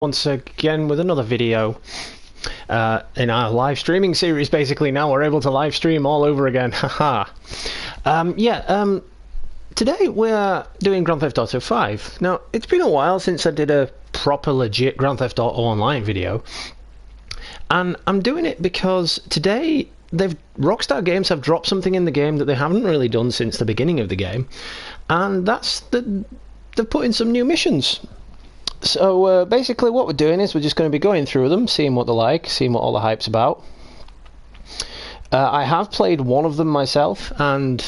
Once again with another video in our live streaming series. Basically now we're able to live stream all over again. Haha. Today we're doing Grand Theft Auto 5. Now it's been a while since I did a proper legit Grand Theft Auto Online video, and I'm doing it because today Rockstar Games have dropped something in the game that they haven't really done since the beginning of the game, and that's that they've put in some new missions. So basically what we're doing is we're just going to be going through them, seeing what they're like, seeing what all the hype's about. I have played one of them myself, and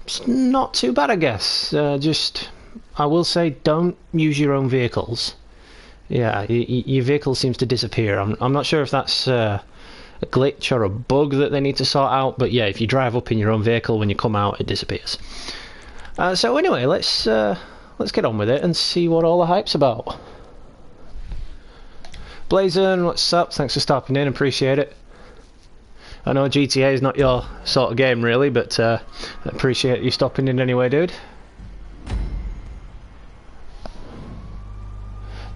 it's not too bad, I guess. I will say, don't use your own vehicles. Yeah, your vehicle seems to disappear. I'm not sure if that's a glitch or a bug that they need to sort out, but yeah, if you drive up in your own vehicle, when you come out, it disappears. So anyway, let's get on with it and see what all the hype's about. Blazon, what's up? Thanks for stopping in, appreciate it. I know GTA is not your sort of game really, but appreciate you stopping in anyway, dude.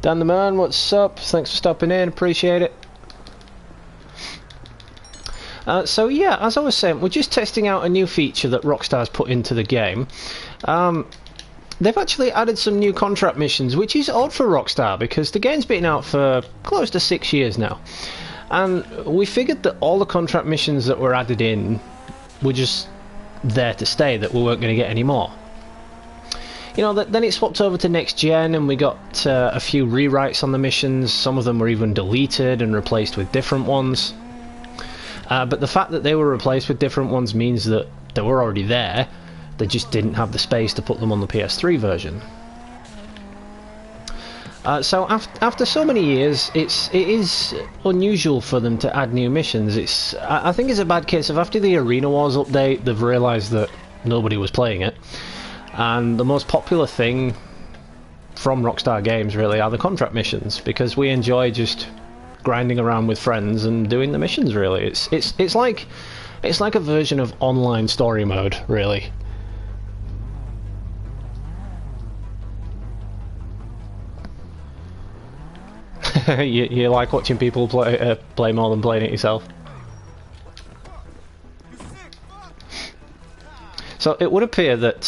Dan the Man, what's up? Thanks for stopping in, appreciate it. So yeah, as I was saying, we're just testing out a new feature that Rockstar's put into the game. They've actually added some new contract missions, which is odd for Rockstar because the game's been out for close to 6 years now. And we figured that all the contract missions that were added in were just there to stay, that we weren't going to get any more. You know, then it swapped over to next gen and we got a few rewrites on the missions. Some of them were even deleted and replaced with different ones. But the fact that they were replaced with different ones means that they were already there. They just didn't have the space to put them on the PS3 version. So after so many years, it is unusual for them to add new missions. I think it's a bad case of after the Arena Wars update, they've realised that nobody was playing it, and the most popular thing from Rockstar Games really are the contract missions, because we enjoy just grinding around with friends and doing the missions. Really, it's like a version of online story mode, really. you like watching people play more than playing it yourself? So it would appear that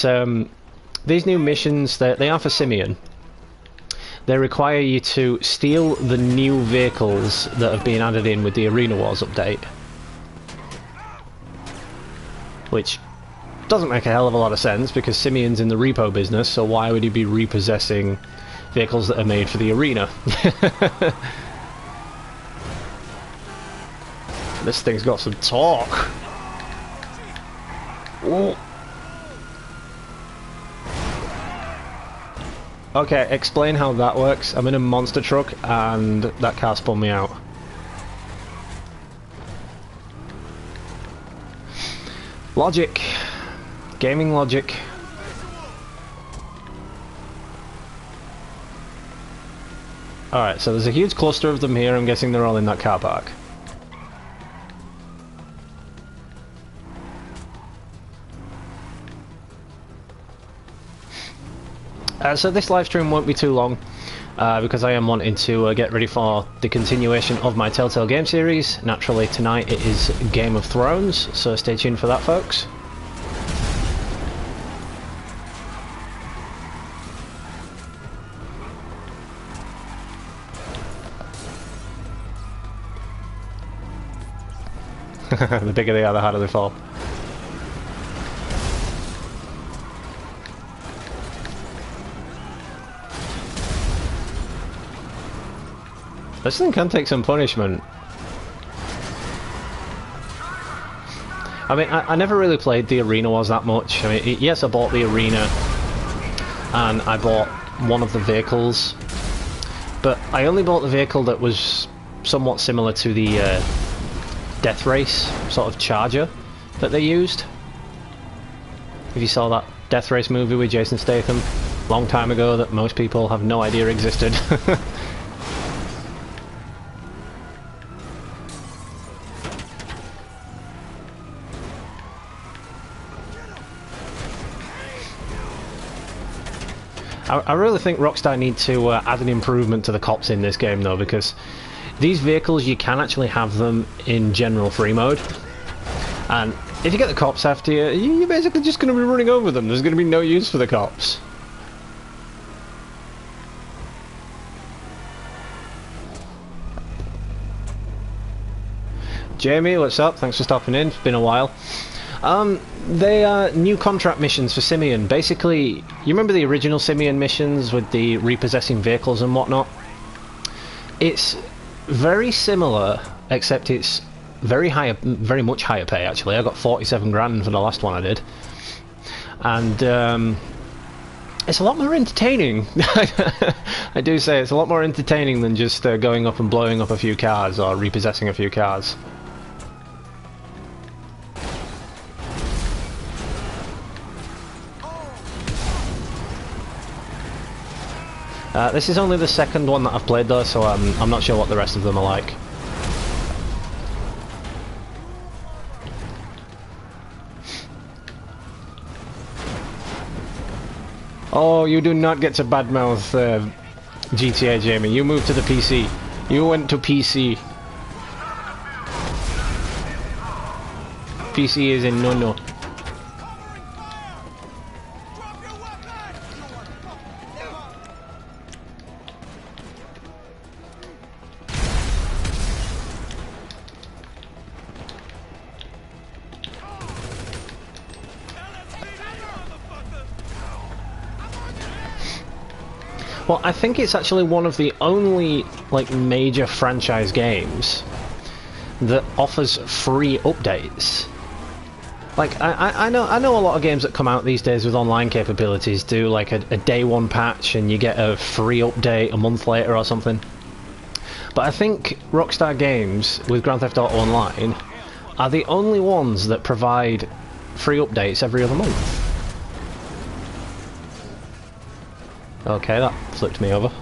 these new missions, they are for Simeon. They require you to steal the new vehicles that have been added in with the Arena Wars update, which doesn't make a hell of a lot of sense because Simeon's in the repo business, so why would he be repossessing vehicles that are made for the arena? This thing's got some torque. Ooh. Okay, explain how that works. I'm in a monster truck and that car spun me out. Logic. Gaming logic. Alright, so there's a huge cluster of them here. I'm guessing they're all in that car park. So this live stream won't be too long, because I am wanting to get ready for the continuation of my Telltale game series. Naturally, tonight it is Game of Thrones, so stay tuned for that, folks. The bigger they are, the harder they fall. This thing can take some punishment. I mean, I never really played the Arena Wars that much. I mean, yes, I bought the Arena, and I bought one of the vehicles, but I only bought the vehicle that was somewhat similar to the Death Race sort of charger that they used. If you saw that Death Race movie with Jason Statham long time ago that most people have no idea existed. I really think Rockstar need to add an improvement to the cops in this game, though, because these vehicles, you can actually have them in general free mode, and if you get the cops after you, you're basically just going to be running over them. There's going to be no use for the cops. Jamie, what's up? Thanks for stopping in. It's been a while. They are new contract missions for Simeon. Basically, you remember the original Simeon missions with the repossessing vehicles and whatnot? It's very similar, except it's very much higher pay. Actually, I got 47 grand for the last one I did, and it's a lot more entertaining. I do say it's a lot more entertaining than just going up and blowing up a few cars or repossessing a few cars. This is only the second one that I've played though, so I'm not sure what the rest of them are like. Oh, you do not get to badmouth GTA, Jamie. You moved to the PC. You went to PC. PC is in no-no. Well, I think it's actually one of the only like major franchise games that offers free updates. Like I know a lot of games that come out these days with online capabilities do like a day one patch and you get a free update a month later or something. But I think Rockstar Games with Grand Theft Auto Online are the only ones that provide free updates every other month. Okay, that flipped me over.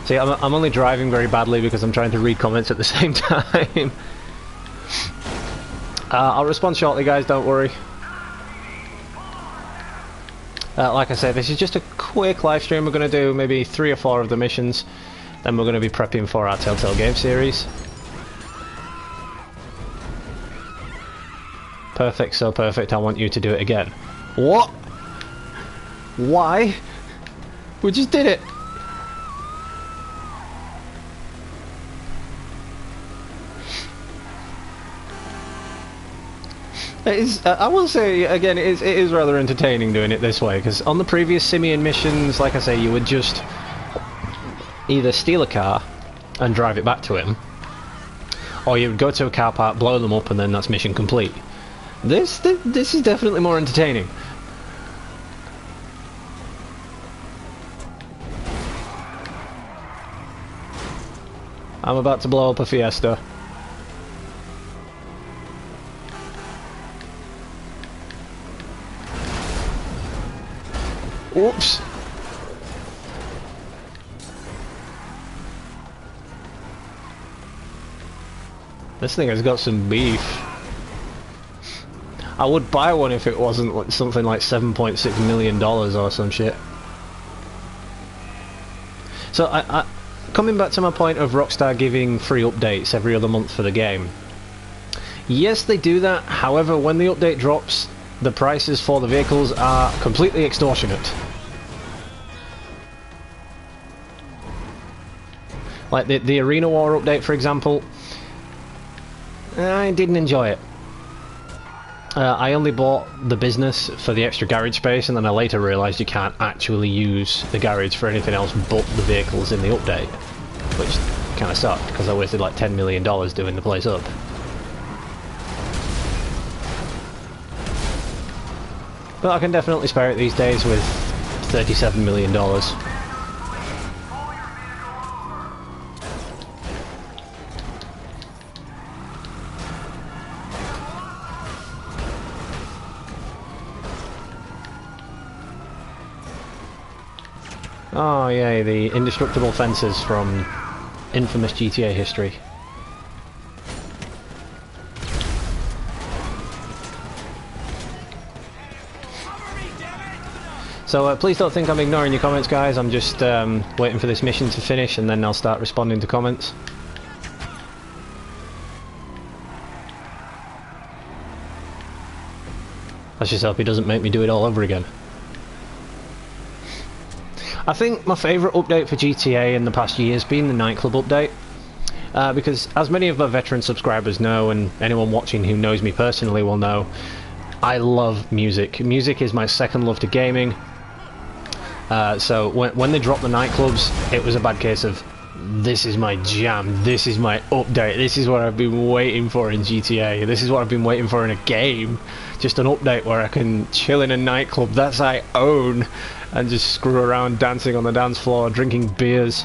See, I'm only driving very badly because I'm trying to read comments at the same time. I'll respond shortly, guys, don't worry. Like I said, this is just a quick live stream. We're going to do maybe 3 or 4 of the missions. Then we're going to be prepping for our Telltale game series. Perfect, so perfect, I want you to do it again. What? Why? We just did it! It is, I will say, again, it is rather entertaining doing it this way, because on the previous Simeon missions, like I say, you would just either steal a car and drive it back to him, or you would go to a car park, blow them up, and then that's mission complete. This is definitely more entertaining. I'm about to blow up a Fiesta. Oops. This thing has got some beef. I would buy one if it wasn't like something like $7.6 million or some shit. So I coming back to my point of Rockstar giving free updates every other month for the game. Yes, they do that. However, when the update drops, the prices for the vehicles are completely extortionate. Like the Arena War update, for example, I didn't enjoy it. I only bought the business for the extra garage space, and then I later realised you can't actually use the garage for anything else but the vehicles in the update, which kind of sucked because I wasted like $10 million doing the place up. But I can definitely spare it these days with $37 million. Oh yeah, the indestructible fences from infamous GTA history. So please don't think I'm ignoring your comments, guys. I'm just waiting for this mission to finish, and then I'll start responding to comments. Let's just hope he doesn't make me do it all over again. I think my favourite update for GTA in the past year has been the nightclub update. Because as many of my veteran subscribers know, and anyone watching who knows me personally will know, I love music. Music is my second love to gaming. So when they dropped the nightclubs, it was a bad case of, this is my jam, this is my update, this is what I've been waiting for in GTA, this is what I've been waiting for in a game. Just an update where I can chill in a nightclub that's I own and just screw around dancing on the dance floor, drinking beers,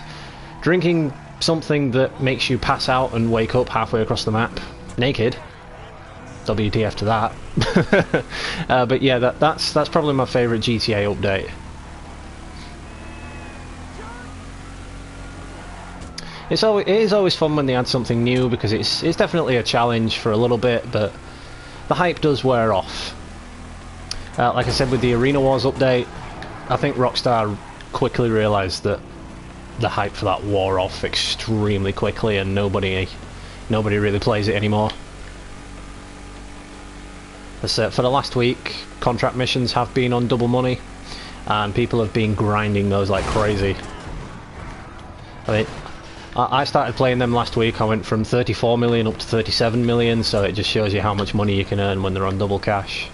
drinking something that makes you pass out and wake up halfway across the map naked. WTF to that. But yeah, that's probably my favourite GTA update. It is always fun when they add something new, because it's definitely a challenge for a little bit, but the hype does wear off. Like I said with the Arena Wars update, I think Rockstar quickly realised that the hype for that wore off extremely quickly, and nobody really plays it anymore. For the last week, contract missions have been on double money, and people have been grinding those like crazy. I mean, I started playing them last week. I went from 34 million up to 37 million, so it just shows you how much money you can earn when they're on double cash.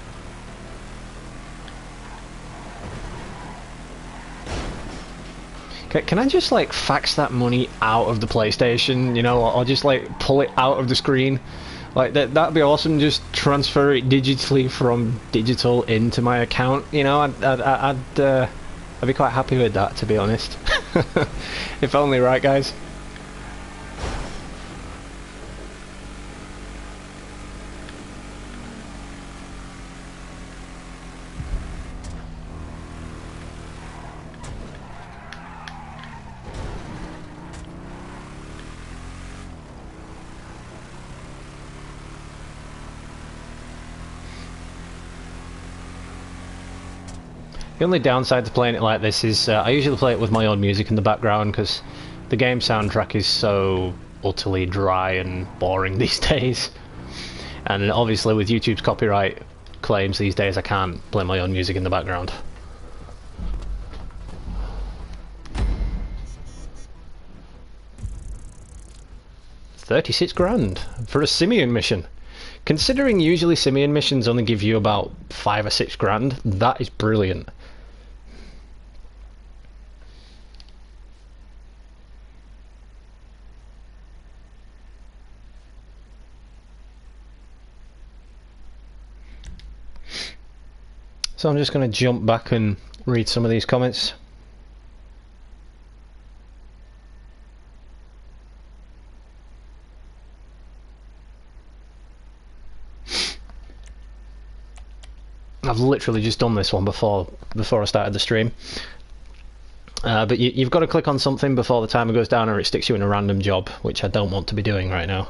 Can I just like fax that money out of the PlayStation, you know, or just like pull it out of the screen? Like that'd be awesome. Just transfer it digitally from digital into my account, you know. I'd be quite happy with that, to be honest. If only, right, guys? The only downside to playing it like this is I usually play it with my own music in the background, because the game soundtrack is so utterly dry and boring these days. And obviously with YouTube's copyright claims these days, I can't play my own music in the background. $36,000 for a Simeon mission. Considering usually Simeon missions only give you about $5 or $6,000, that is brilliant. So I'm just going to jump back and read some of these comments. I've literally just done this one before I started the stream. But you've got to click on something before the timer goes down, or it sticks you in a random job, which I don't want to be doing right now.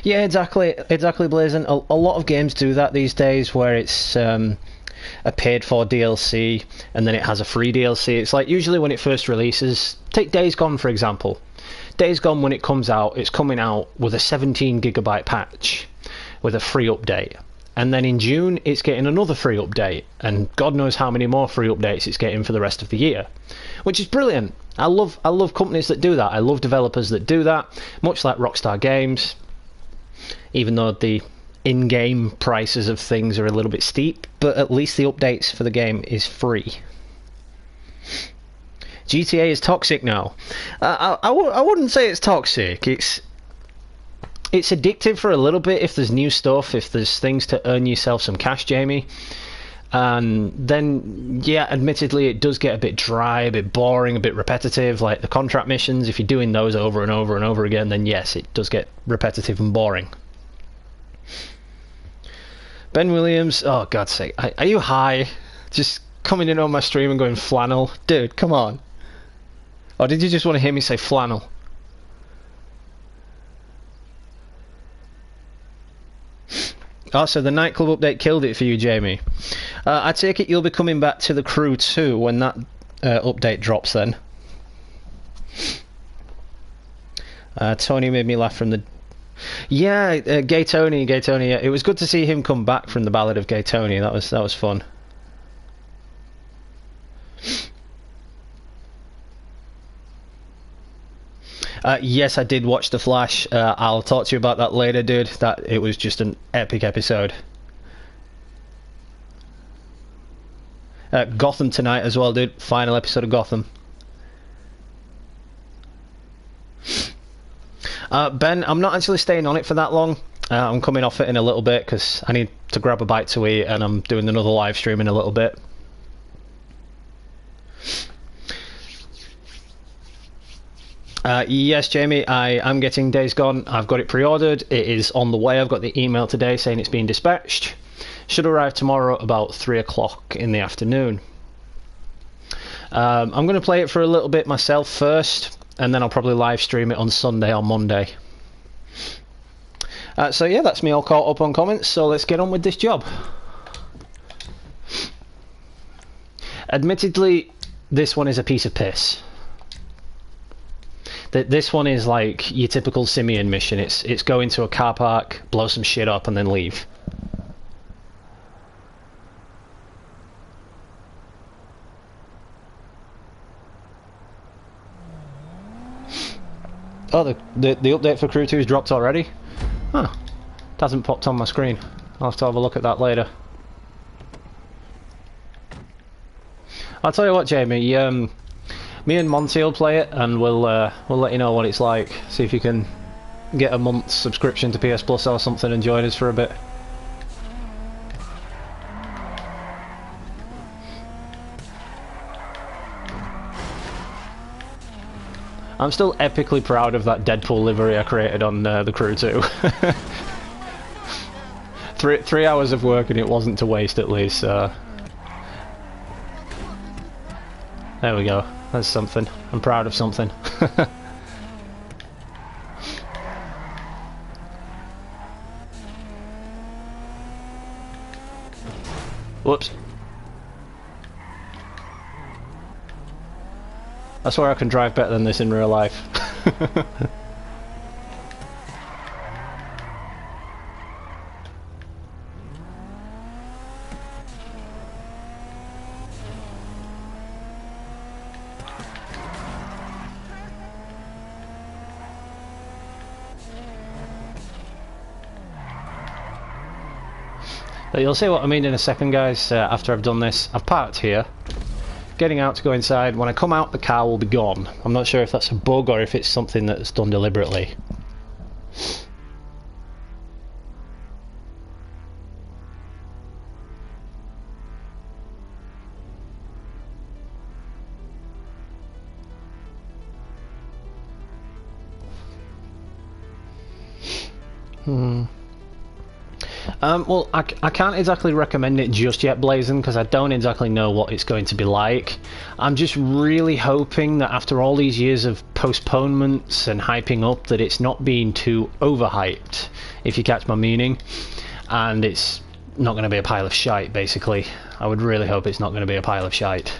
Yeah, exactly, Blazing. A lot of games do that these days, where it's a paid-for DLC and then it has a free DLC. It's like usually when it first releases. Take Days Gone for example. Days Gone, when it comes out, it's coming out with a 17GB patch with a free update. And then in June, it's getting another free update, and God knows how many more free updates it's getting for the rest of the year, which is brilliant. I love companies that do that. I love developers that do that, much like Rockstar Games. Even though the in-game prices of things are a little bit steep, but at least the updates for the game is free. GTA is toxic now. I wouldn't say it's toxic. It's addictive for a little bit if there's new stuff, if there's things to earn yourself some cash, Jamie. And then, yeah, admittedly, it does get a bit dry, a bit boring, a bit repetitive. Like the contract missions, if you're doing those over and over and over again, then yes, it does get repetitive and boring. Ben Williams, oh God's sake, are you high? Just coming in on my stream and going flannel? Dude, come on. Or did you just want to hear me say flannel? Oh, so the nightclub update killed it for you, Jamie. I take it you'll be coming back to The Crew 2 when that update drops then. Tony made me laugh from the... Yeah, Gay Tony, yeah. It was good to see him come back from the Ballad of Gay Tony. That was fun. Yes, I did watch The Flash. I'll talk to you about that later, dude. It was just an epic episode. Gotham tonight as well, dude. Final episode of Gotham. Ben, I'm not actually staying on it for that long. I'm coming off it in a little bit because I need to grab a bite to eat, and I'm doing another live stream in a little bit. Yes, Jamie, I am getting Days Gone. I've got it pre-ordered. It is on the way. I've got the email today saying it's being dispatched. Should arrive tomorrow about 3 o'clock in the afternoon. I'm going to play it for a little bit myself first, and then I'll probably live stream it on Sunday or Monday. So yeah, that's me all caught up on comments, so let's get on with this job. Admittedly, this one is a piece of piss. This one is like your typical Simeon mission. It's go into a car park, blow some shit up, and then leave. Oh, the update for Crew 2 has dropped already? Huh. It hasn't popped on my screen. I'll have to have a look at that later. I'll tell you what, Jamie, me and Monty will play it, and we'll let you know what it's like. See if you can get a month's subscription to PS Plus or something and join us for a bit. I'm still epically proud of that Deadpool livery I created on The Crew 2. 3 hours of work and it wasn't to waste at least, so... There we go. That's something. I'm proud of something. Whoops. I swear I can drive better than this in real life. But you'll see what I mean in a second, guys. After I've done this, I've parked here. Getting out to go inside. When I come out, the car will be gone. I'm not sure if that's a bug or if it's something that's done deliberately. Well, I can't exactly recommend it just yet, Blazon, because I don't exactly know what it's going to be like. I'm just really hoping that after all these years of postponements and hyping up, that it's not being too overhyped, if you catch my meaning, and it's not going to be a pile of shite, basically. I would really hope it's not going to be a pile of shite.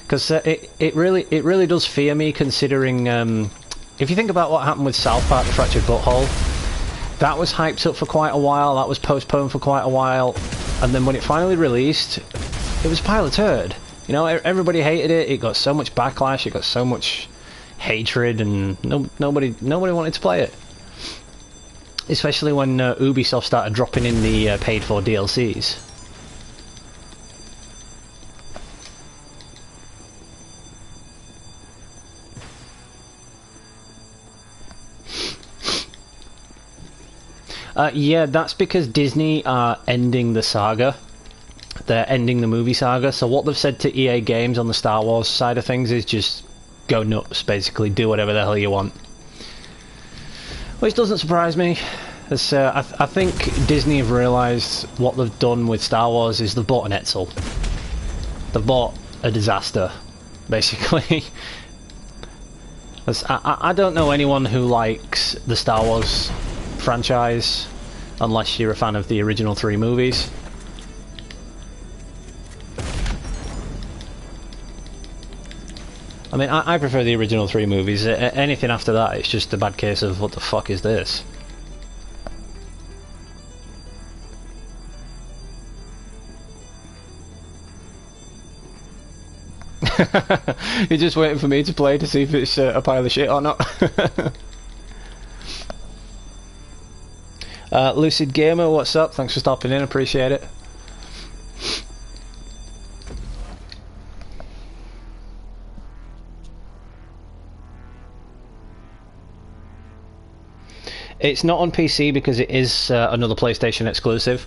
Because it really does fear me, considering if you think about what happened with South Park: The Fractured Butthole, that was hyped up for quite a while, that was postponed for quite a while, and then when it finally released, it was a pile of turd. You know, everybody hated it. It got so much backlash, it got so much hatred, and nobody wanted to play it. Especially when Ubisoft started dropping in the paid-for DLCs. Yeah, that's because Disney are ending the saga. They're ending the movie saga, so what they've said to EA Games on the Star Wars side of things is just go nuts, basically. Do whatever the hell you want. Which doesn't surprise me. As, I think Disney have realised what they've done with Star Wars is they've bought an Etzel. They've bought a disaster. basically. I don't know anyone who likes the Star Wars franchise unless you're a fan of the original 3 movies. I mean, I prefer the original 3 movies. Anything after that, it's just a bad case of what the fuck is this? You're just waiting for me to play to see if it's a pile of shit or not. Lucid Gamer, what's up? Thanks for stopping in, appreciate it. It's not on PC because it is another PlayStation exclusive.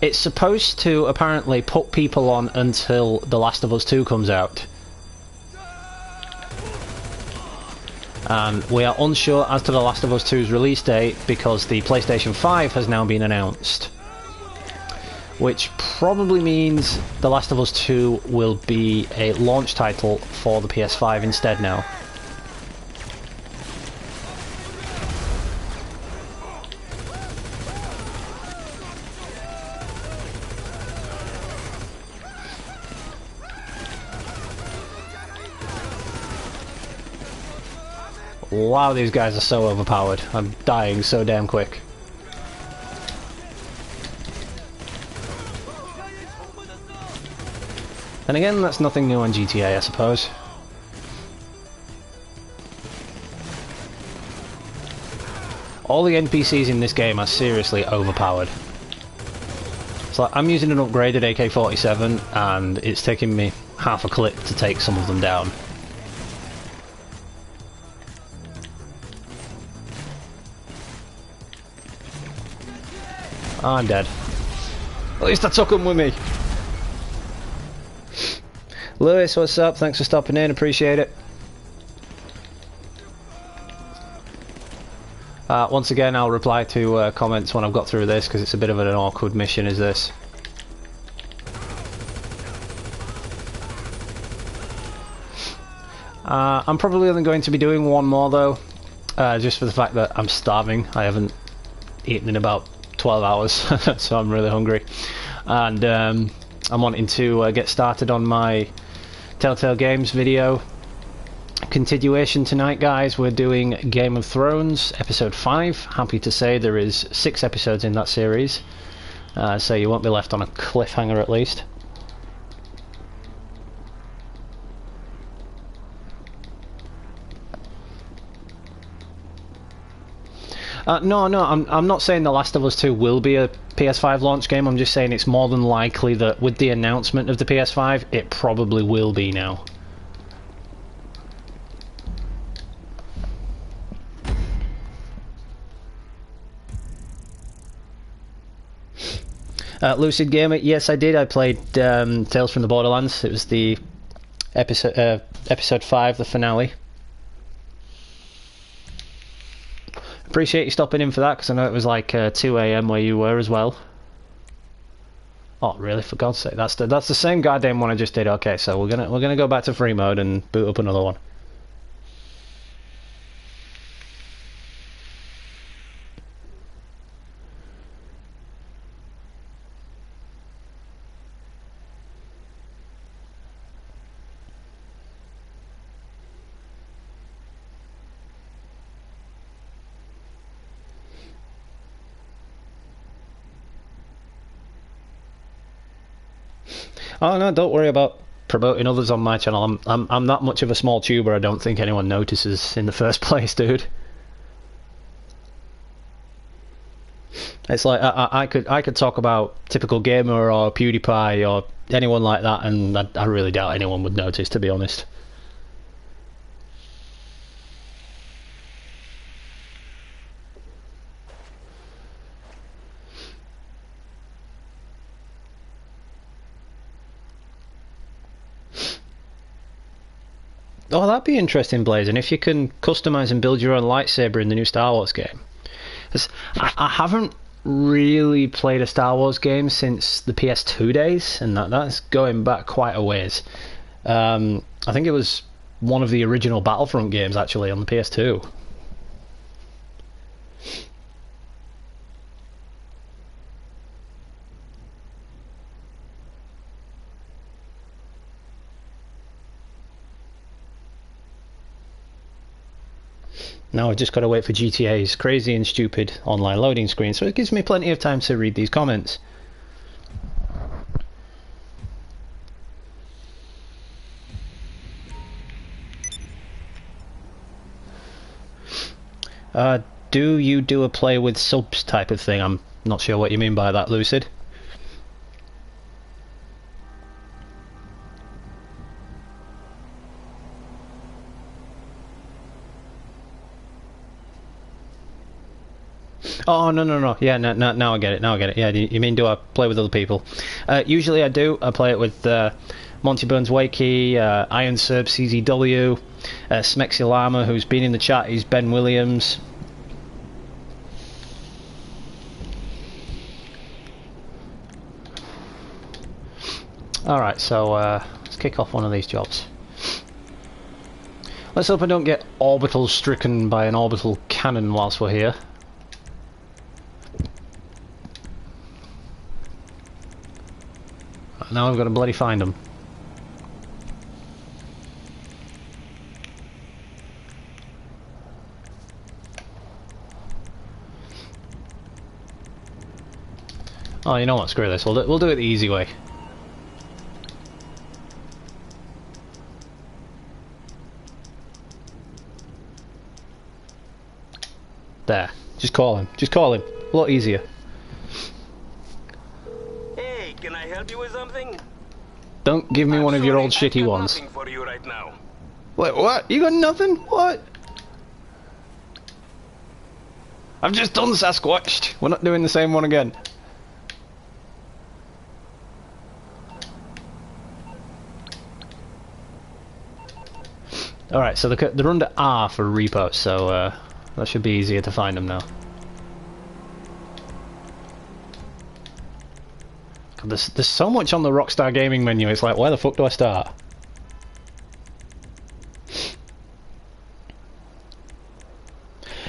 It's supposed to apparently put people on until The Last of Us 2 comes out. And we are unsure as to The Last of Us 2's release date because the PlayStation 5 has now been announced. Which probably means The Last of Us 2 will be a launch title for the PS5 instead now. Wow, these guys are so overpowered. I'm dying so damn quick. And again, that's nothing new on GTA, I suppose. All the NPCs in this game are seriously overpowered. So I'm using an upgraded AK-47 and it's taking me half a clip to take some of them down. Oh, I'm dead. At least I took them with me. Lewis, what's up? Thanks for stopping in, appreciate it. Once again, I'll reply to comments when I've got through this, because it's a bit of an awkward mission, is this. I'm probably only going to be doing one more, though, just for the fact that I'm starving. I haven't eaten in about 12 hours, so I'm really hungry. And I'm wanting to get started on my Telltale Games video continuation tonight, guys. We're doing Game of Thrones episode 5. Happy to say there is 6 episodes in that series, so you won't be left on a cliffhanger at least. No, I'm not saying The Last of Us 2 will be a PS5 launch game. I'm just saying it's more than likely that with the announcement of the PS5, it probably will be now. Lucid Gamer, yes, I did. I played Tales from the Borderlands. It was the episode 5, the finale. Appreciate you stopping in for that, because I know it was like 2 AM where you were as well. Oh, really? For God's sake, that's the same goddamn one I just did. Okay, so we're gonna go back to free mode and boot up another one. Oh no, don't worry about promoting others on my channel. I'm not much of a small tuber. I don't think anyone notices in the first place, dude. It's like I could talk about Typical Gamer or PewDiePie or anyone like that, and I really doubt anyone would notice, to be honest. Oh, that'd be interesting, Blazing, if you can customize and build your own lightsaber in the new Star Wars game. I haven't really played a Star Wars game since the PS2 days, and that's going back quite a ways. I think it was one of the original Battlefront games, actually, on the PS2. Now I've just got to wait for GTA's crazy and stupid online loading screen, so it gives me plenty of time to read these comments. Do you do a play with subs type of thing? I'm not sure what you mean by that, Lucid. Oh, no. Yeah, no, now I get it. Now I get it. Yeah, you mean do I play with other people? Usually I do. I play it with Monty Burns Wakey, Iron Serb CZW, Smexy Lama, who's been in the chat. He's Ben Williams. Alright, so let's kick off one of these jobs. Let's hope I don't get orbital stricken by an orbital cannon whilst we're here. Now I've got to bloody find them. Oh, you know what? Screw this. We'll do it the easy way. There. Just call him. Just call him. A lot easier. Hey, can I help you with something? Don't give me one of your old shitty ones. Nothing for you right now. Wait, what? You got nothing? What? I've just done Sasquatched. We're not doing the same one again. Alright, so they're under R for repo, so that should be easier to find them now. God, there's so much on the Rockstar Gaming menu, it's like, where the fuck do I start?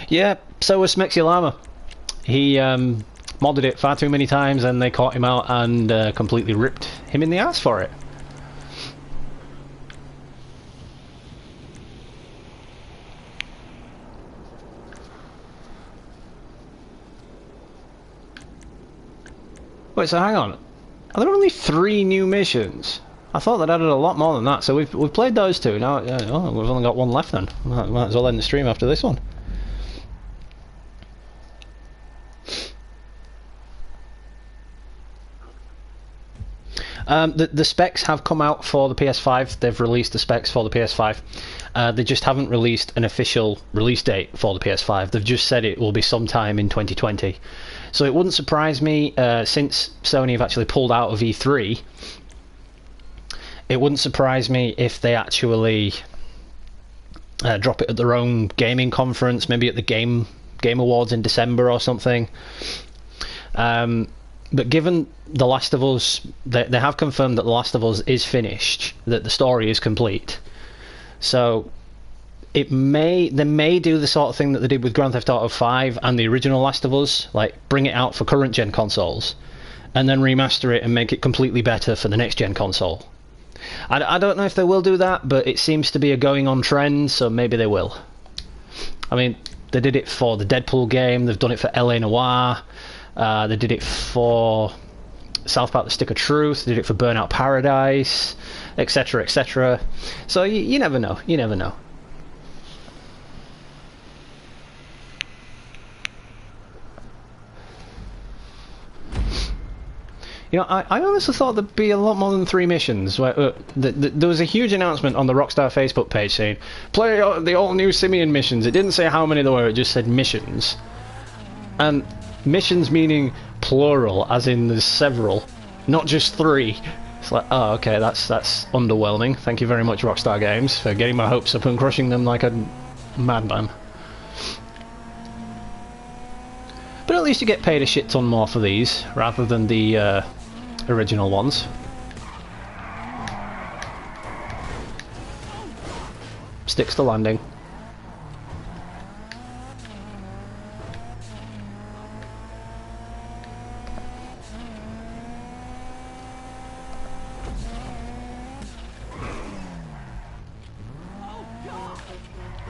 Yeah, so was Smexy Lama. He modded it far too many times and they caught him out and completely ripped him in the ass for it. Wait, so hang on. Are there only 3 new missions? I thought that added a lot more than that. So we've played those 2. Now oh, we've only got 1 left then. Might as well end the stream after this one. The specs have come out for the PS5. They've released the specs for the PS5. They just haven't released an official release date for the PS5. They've just said it will be sometime in 2020. So it wouldn't surprise me, since Sony have actually pulled out of E3, it wouldn't surprise me if they actually drop it at their own gaming conference, maybe at the Game Awards in December or something. But given The Last of Us, they have confirmed that The Last of Us is finished, that the story is complete. So they may do the sort of thing that they did with Grand Theft Auto 5 and the original Last of Us, like bring it out for current gen consoles and then remaster it and make it completely better for the next gen console. I don't know if they will do that, but it seems to be a going on trend, so maybe they will. I mean, they did it for the Deadpool game, they've done it for LA Noire, they did it for South Park: The Stick of Truth, they did it for Burnout Paradise, etc, etc. So you never know, you never know. You know, I honestly thought there'd be a lot more than 3 missions. There was a huge announcement on the Rockstar Facebook page saying, play the all-new Simeon missions. It didn't say how many there were, it just said missions. And missions meaning plural, as in there's several, not just 3. It's like, oh, okay, that's underwhelming. Thank you very much, Rockstar Games, for getting my hopes up and crushing them like a madman. But at least you get paid a shit ton more for these, rather than the original ones. sticks to landing.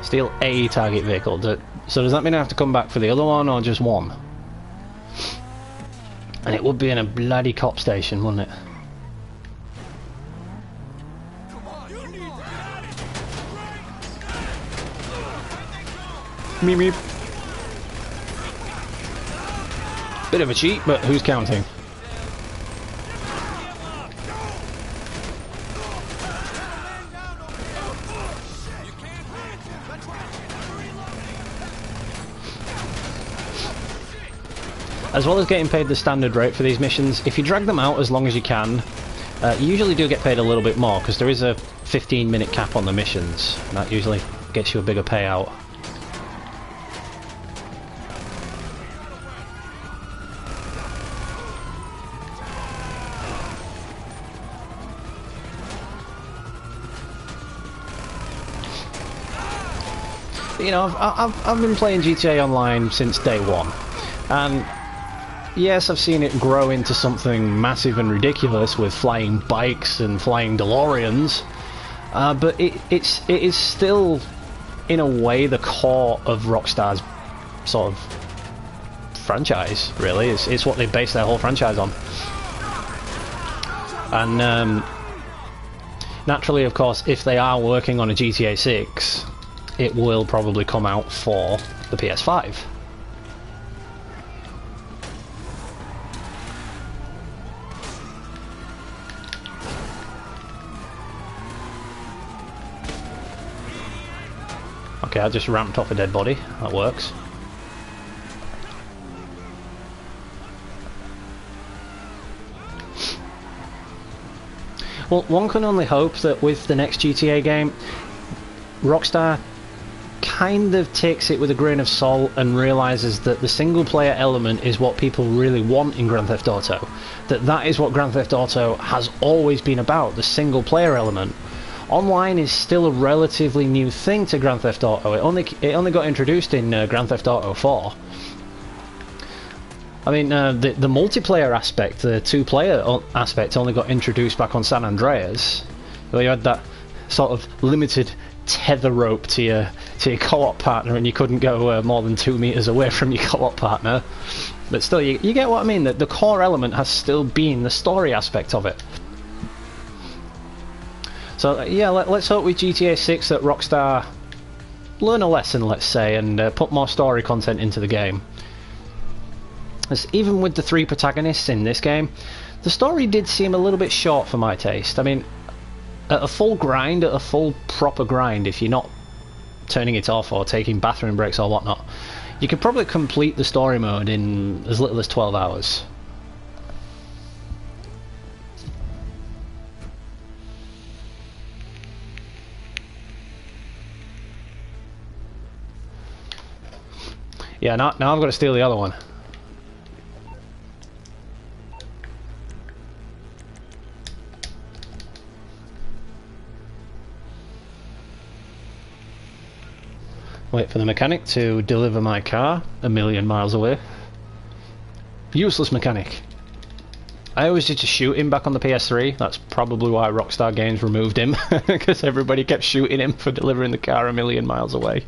Steal a target vehicle. So does that mean I have to come back for the other one, or just one? And it would be in a bloody cop station, wouldn't it? Meep meep. Bit of a cheat, but who's counting? As well as getting paid the standard rate for these missions, if you drag them out as long as you can, you usually do get paid a little bit more, because there is a 15-minute cap on the missions. And that usually gets you a bigger payout. You know, I've been playing GTA Online since day one, and yes, I've seen it grow into something massive and ridiculous with flying bikes and flying DeLoreans, but it is still, in a way, the core of Rockstar's sort of franchise, really. It's what they base their whole franchise on. And naturally, of course, if they are working on a GTA 6, it will probably come out for the PS5. Okay, I just ramped off a dead body. That works. Well, one can only hope that with the next GTA game, Rockstar kind of takes it with a grain of salt and realises that the single player element is what people really want in Grand Theft Auto. That is what Grand Theft Auto has always been about, the single player element. Online is still a relatively new thing to Grand Theft Auto. It only got introduced in Grand Theft Auto 4. I mean, the multiplayer aspect, the two-player aspect, only got introduced back on San Andreas, where you had that sort of limited tether rope to your co-op partner, and you couldn't go more than 2 meters away from your co-op partner. But still, you get what I mean. That the core element has still been the story aspect of it. So yeah, let's hope with GTA 6 that Rockstar learn a lesson, let's say, and put more story content into the game. As even with the 3 protagonists in this game, the story did seem a little bit short for my taste. I mean, at a full grind, at a full proper grind, if you're not turning it off or taking bathroom breaks or whatnot, you could probably complete the story mode in as little as 12 hours. Yeah, now I've got to steal the other one. Wait for the mechanic to deliver my car a million miles away. Useless mechanic. I always used to shoot him back on the PS3. That's probably why Rockstar Games removed him, because everybody kept shooting him for delivering the car a million miles away.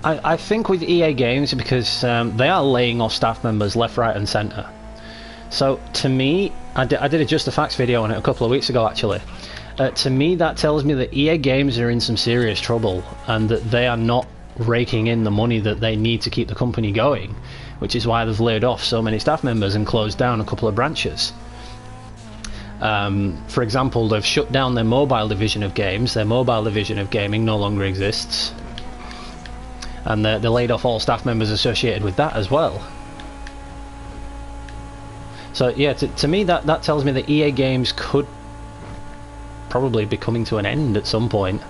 I think with EA Games, because they are laying off staff members left, right and centre. So to me, I did a Just the Facts video on it a couple of weeks ago actually. To me that tells me that EA Games are in some serious trouble, and that they are not raking in the money that they need to keep the company going, which is why they've laid off so many staff members and closed down a couple of branches. For example, they've shut down their mobile division of games. Their mobile division of gaming no longer exists. And they laid off all staff members associated with that as well. So yeah, to me that tells me that EA Games could probably be coming to an end at some point.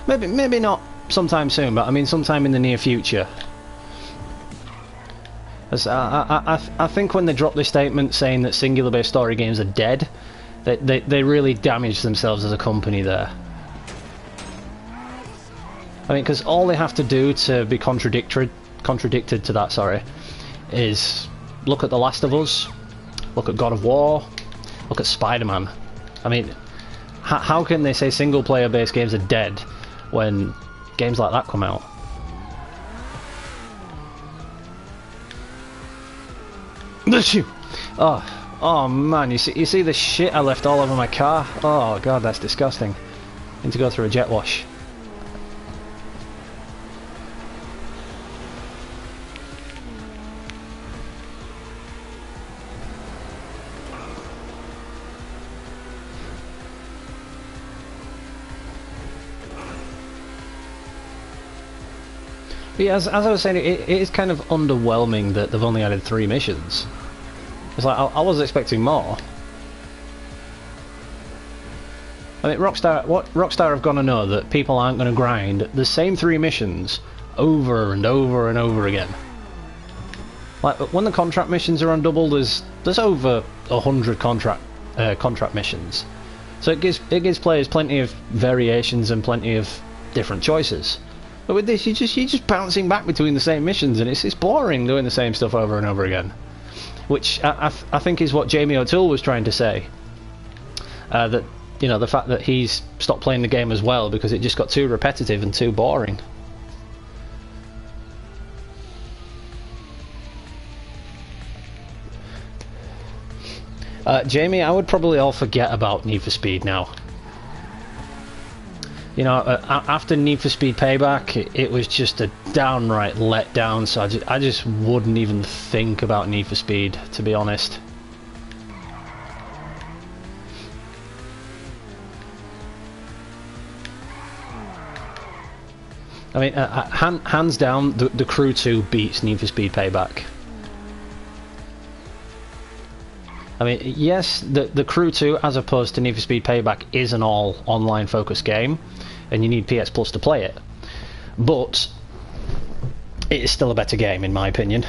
Maybe not sometime soon, but I mean sometime in the near future. As I think when they dropped this statement saying that singular-based story games are dead, they really damaged themselves as a company there. I mean, because all they have to do to be contradicted to that, sorry, is look at The Last of Us, look at God of War, look at Spider-Man. I mean, how can they say single-player based games are dead when games like that come out? Oh man, you see the shit I left all over my car? Oh god, that's disgusting. Need to go through a jet wash. But yeah, as I was saying, it is kind of underwhelming that they've only added 3 missions. It's like, I was expecting more. I mean, Rockstar have got to know that people aren't going to grind the same 3 missions over and over and over again. Like, when the contract missions are on double, there's over 100 contract missions. So it gives players plenty of variations and plenty of different choices. But with this, you're just bouncing back between the same missions, and it's boring doing the same stuff over and over again. Which I think is what Jamie O'Toole was trying to say. That, you know, the fact that he's stopped playing the game as well because it just got too repetitive and too boring. Jamie, I would probably all forget about Need for Speed now. You know, after Need for Speed Payback, it was just a downright letdown, so I just wouldn't even think about Need for Speed, to be honest. I mean, hands down, the Crew 2 beats Need for Speed Payback. I mean, yes, the Crew 2, as opposed to Need for Speed Payback, is an all online focused game, and you need PS Plus to play it. But it is still a better game, in my opinion.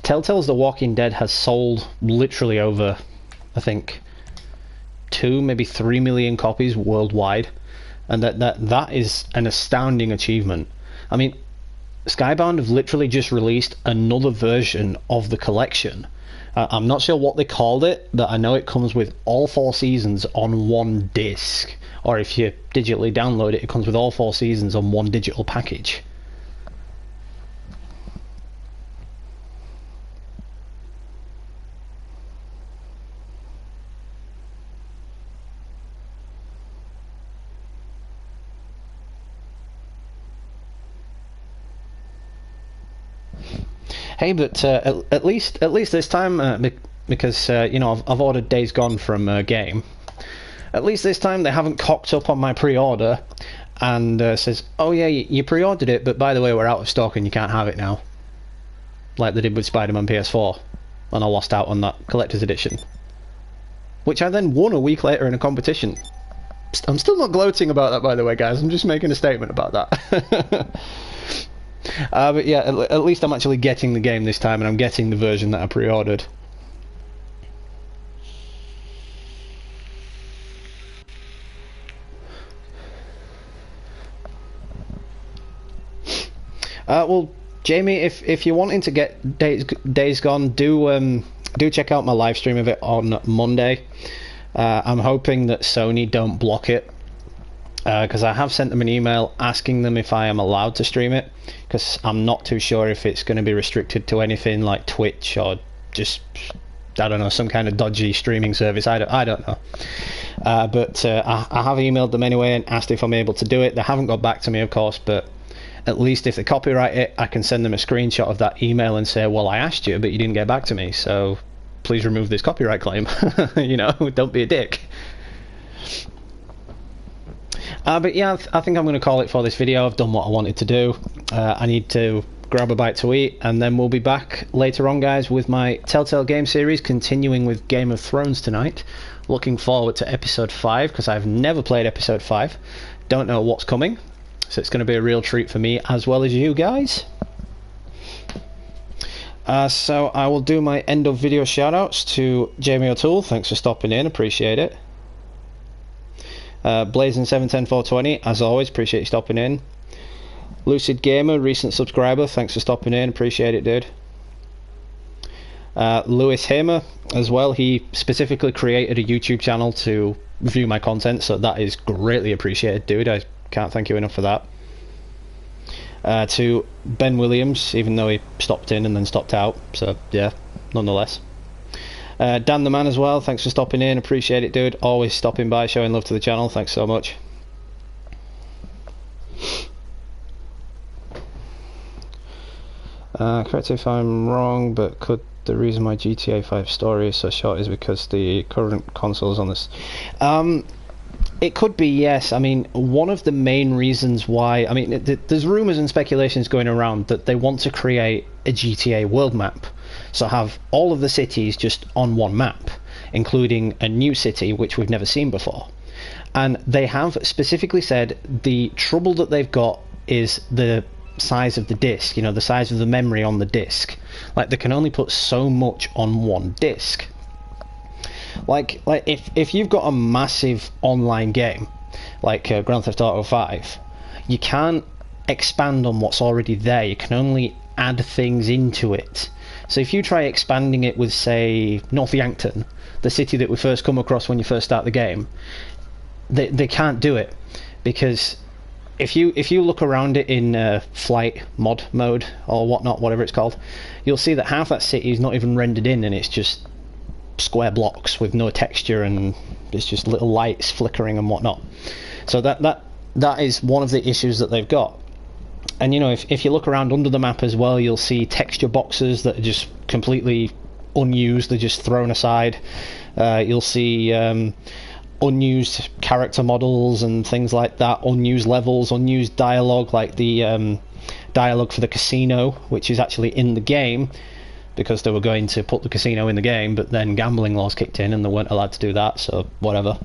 Telltale's The Walking Dead has sold literally over, I think, 2, maybe 3 million copies worldwide, and that is an astounding achievement. I mean, Skybound have literally just released another version of the collection. I'm not sure what they called it, but I know it comes with all 4 seasons on one disc, or if you digitally download it, it comes with all 4 seasons on one digital package. Hey, but at least this time, because you know, I've ordered Days Gone from Game. At least this time they haven't cocked up on my pre-order and says, "Oh yeah, you pre-ordered it, but by the way, we're out of stock and you can't have it now." Like they did with Spider-Man PS4, and I lost out on that collector's edition, which I then won a week later in a competition. I'm still not gloating about that, by the way, guys. I'm just making a statement about that. But yeah, at least I'm actually getting the game this time, and I'm getting the version that I pre-ordered. Well, Jamie, if you're wanting to get Days Gone, do check out my live stream of it on Monday. I'm hoping that Sony don't block it, because I have sent them an email asking them if I am allowed to stream it, because I'm not too sure if it's going to be restricted to anything like Twitch or just, I don't know, some kind of dodgy streaming service. I don't know. But I have emailed them anyway and asked if I'm able to do it. They haven't got back to me, of course, but at least if they copyright it, I can send them a screenshot of that email and say, well, I asked you, but you didn't get back to me, so please remove this copyright claim. You know, don't be a dick. But yeah, I think I'm going to call it for this video. I've done what I wanted to do. I need to grab a bite to eat, and then we'll be back later on, guys, with my Telltale game series, continuing with Game of Thrones tonight. Looking forward to episode 5, because I've never played episode 5. Don't know what's coming, so it's going to be a real treat for me as well as you guys. So I will do my end of video shoutouts to Jamie O'Toole. Thanks for stopping in, appreciate it. Blazing710420, as always, appreciate you stopping in. Lucid Gamer, recent subscriber, thanks for stopping in, appreciate it, dude. Lewis Hamer as well, he specifically created a YouTube channel to view my content, so that is greatly appreciated, dude. I can't thank you enough for that. To Ben Williams, even though he stopped in and then stopped out, so yeah, nonetheless. Dan the Man as well, thanks for stopping in, appreciate it, dude. Always stopping by, showing love to the channel, thanks so much. Correct if I'm wrong, but could the reason why GTA 5 story is so short is because the current consoles on this? It could be, yes. I mean, one of the main reasons why, I mean, there's rumours and speculations going around that they want to create a GTA world map. So have all of the cities just on one map, including a new city which we've never seen before. And they have specifically said the trouble that they've got is the size of the disc, you know, the size of the memory on the disc. Like, they can only put so much on one disc. Like if you've got a massive online game like Grand Theft Auto 5, you can't expand on what's already there. You can only add things into it. So if you try expanding it with, say, North Yankton, the city that we first come across when you first start the game, they can't do it, because if you look around it in flight mod mode or whatnot, whatever it's called, you'll see that half that city is not even rendered in, and it's just square blocks with no texture, and it's just little lights flickering and whatnot. So that is one of the issues that they've got. And you know, if you look around under the map as well, you'll see texture boxes that are just completely unused, they're just thrown aside. You'll see unused character models and things like that, unused levels, unused dialogue, like the dialogue for the casino, which is actually in the game, because they were going to put the casino in the game, but then gambling laws kicked in and they weren't allowed to do that, so whatever.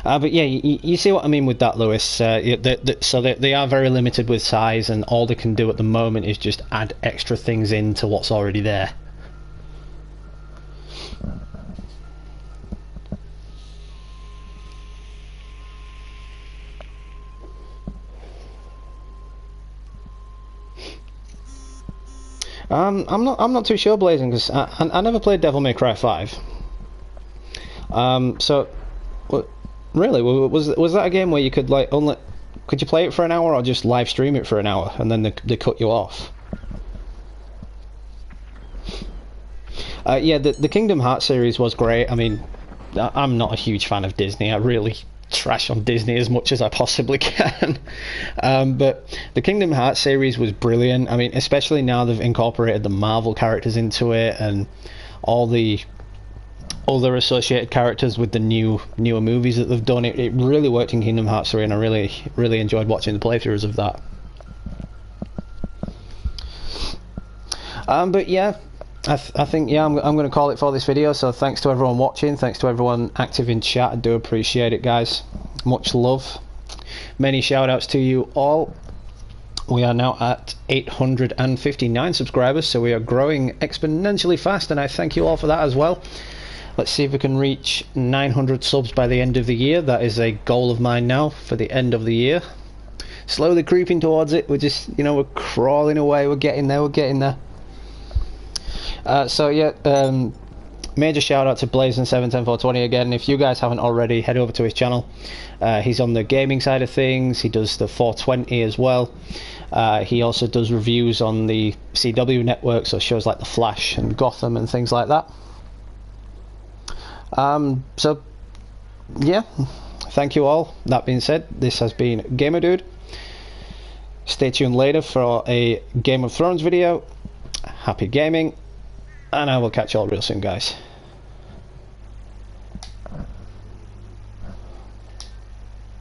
But yeah, you see what I mean with that, Lewis. So they are very limited with size, and all they can do at the moment is just add extra things into what's already there. I'm not too sure, Blazing, because I never played Devil May Cry 5. So really, was that a game where you could could you play it for an hour or just live stream it for an hour and then they cut you off? Yeah, the Kingdom Hearts series was great. I mean, I'm not a huge fan of Disney. I really trash on Disney as much as I possibly can. But the Kingdom Hearts series was brilliant. I mean, especially now they've incorporated the Marvel characters into it, and all the other associated characters with the newer movies that they've done. It really worked in Kingdom Hearts 3, and I really enjoyed watching the playthroughs of that. But yeah, I think, yeah, I'm going to call it for this video. So thanks to everyone watching, thanks to everyone active in chat. I do appreciate it, guys. Much love. Many shout outs to you all. We are now at 859 subscribers, so we are growing exponentially fast, and I thank you all for that as well. Let's see if we can reach 900 subs by the end of the year. That is a goal of mine now for the end of the year. Slowly creeping towards it. We're just, you know, we're crawling away. We're getting there. So yeah, major shout out to Blazing710420 again. If you guys haven't already, head over to his channel. He's on the gaming side of things. He does the 420 as well. He also does reviews on the CW network, so shows like The Flash and Gotham and things like that. So yeah, thank you all. That being said, this has been Gamer Dude. Stay tuned later for a Game of Thrones video. Happy gaming, and I will catch you all real soon, guys.